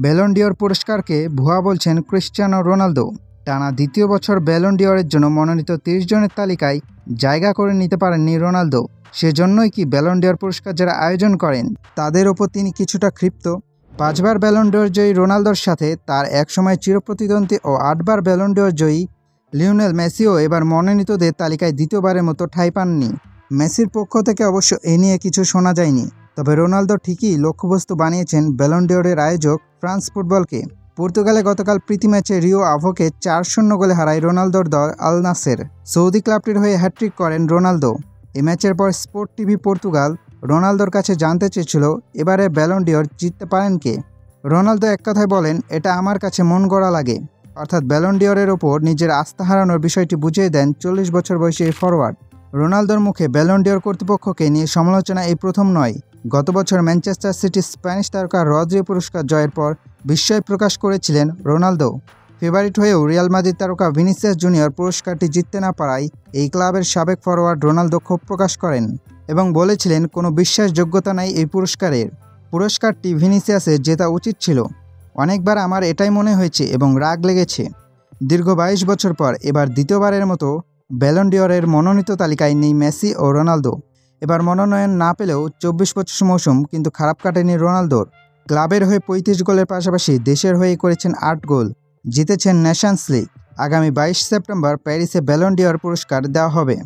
Ballon d'Or পুরস্কারকে ভুয়া বলছেন Cristiano Ronaldo. টানা দ্বিতীয় বছর ব্যালন ডিওরের জন্য মনোনীত 30 জনের তালিকায় জায়গা করে নিতে পারেননি রোনালদো। সেজন্যই কি ব্যালন ডিওর পুরস্কার যারা আয়োজন করেন তাদের ওপর তিনি কিছুটা ক্ষিপ্ত। 5 বার ব্যালন ডিওর জয়ী রোনালদোর সাথে তার একসময় চিরপ্রতিদ্বন্দ্বী ও 8 বার ব্যালন ডিওর জয়ী লিওনেল মেসিও এবার মনোনীতদের তালিকায় দ্বিতীয়বারের মতো ঠাঁই পাননি। মেসির পক্ষ থেকে অবশ্য এ নিয়ে কিছু শোনা যায়নি, তবে রোনালদো ঠিকই লক্ষ্যবস্তু বানিয়েছেন ব্যালন ডিওরের আয়োজক ফ্রান্স ফুটবলকে। পর্তুগালে গতকাল প্রীতি ম্যাচে রিও আভোকে 4-0 গোলে হারায় রোনালদোর দল আল নাসের। সৌদি ক্লাবটির হয়ে হ্যাট্রিক করেন রোনালদো। এই ম্যাচের পর স্পোর্ট টিভি পর্তুগাল রোনালদোর কাছে জানতে চেয়েছিল এবারে ব্যালন ডিওর জিততে পারেন কে। রোনালদো এক কথায় বলেন, এটা আমার কাছে মন গড়া লাগে। অর্থাৎ ব্যালন ডিওরের ওপর নিজের আস্থা হারানোর বিষয়টি বুঝিয়ে দেন 40 বছর বয়সী এই ফরোয়ার্ড। রোনালদোর মুখে ব্যালন ডিওর কর্তৃপক্ষকে নিয়ে সমালোচনা এই প্রথম নয়। গত বছর ম্যানচেস্টার সিটির স্প্যানিশ তারকা রদ্রি পুরস্কার জয়ের পর বিস্ময় প্রকাশ করেছিলেন রোনালদো। ফেভারিট হয়েও রিয়াল মাদ্রিদ তারকা ভিনিসিয়াস জুনিয়র পুরস্কারটি জিততে না পারায় এই ক্লাবের সাবেক ফরোয়ার্ড রোনালদো ক্ষোভ প্রকাশ করেন এবং বলেছিলেন কোনো বিশ্বাসযোগ্যতা নাই এই পুরস্কারের। পুরস্কারটি ভিনিসিয়াসের জেতা উচিত ছিল। অনেকবার আমার এটাই মনে হয়েছে এবং রাগ লেগেছে। দীর্ঘ 22 বছর পর এবার দ্বিতীয়বারের মতো ব্যালন ডিওরের মনোনীত তালিকায় নেই মেসি ও রোনালদো। এবার মনোনয়ন না পেলেও 24-25 মৌসুম কিন্তু খারাপ কাটেনি রোনালদোর। ক্লাবের হয়ে 35 গোলের পাশাপাশি দেশের হয়ে করেছেন 8 গোল, জিতেছেন নেশনস লিগ। আগামী 22 সেপ্টেম্বর প্যারিসে ব্যালন ডিওর পুরস্কার দেওয়া হবে।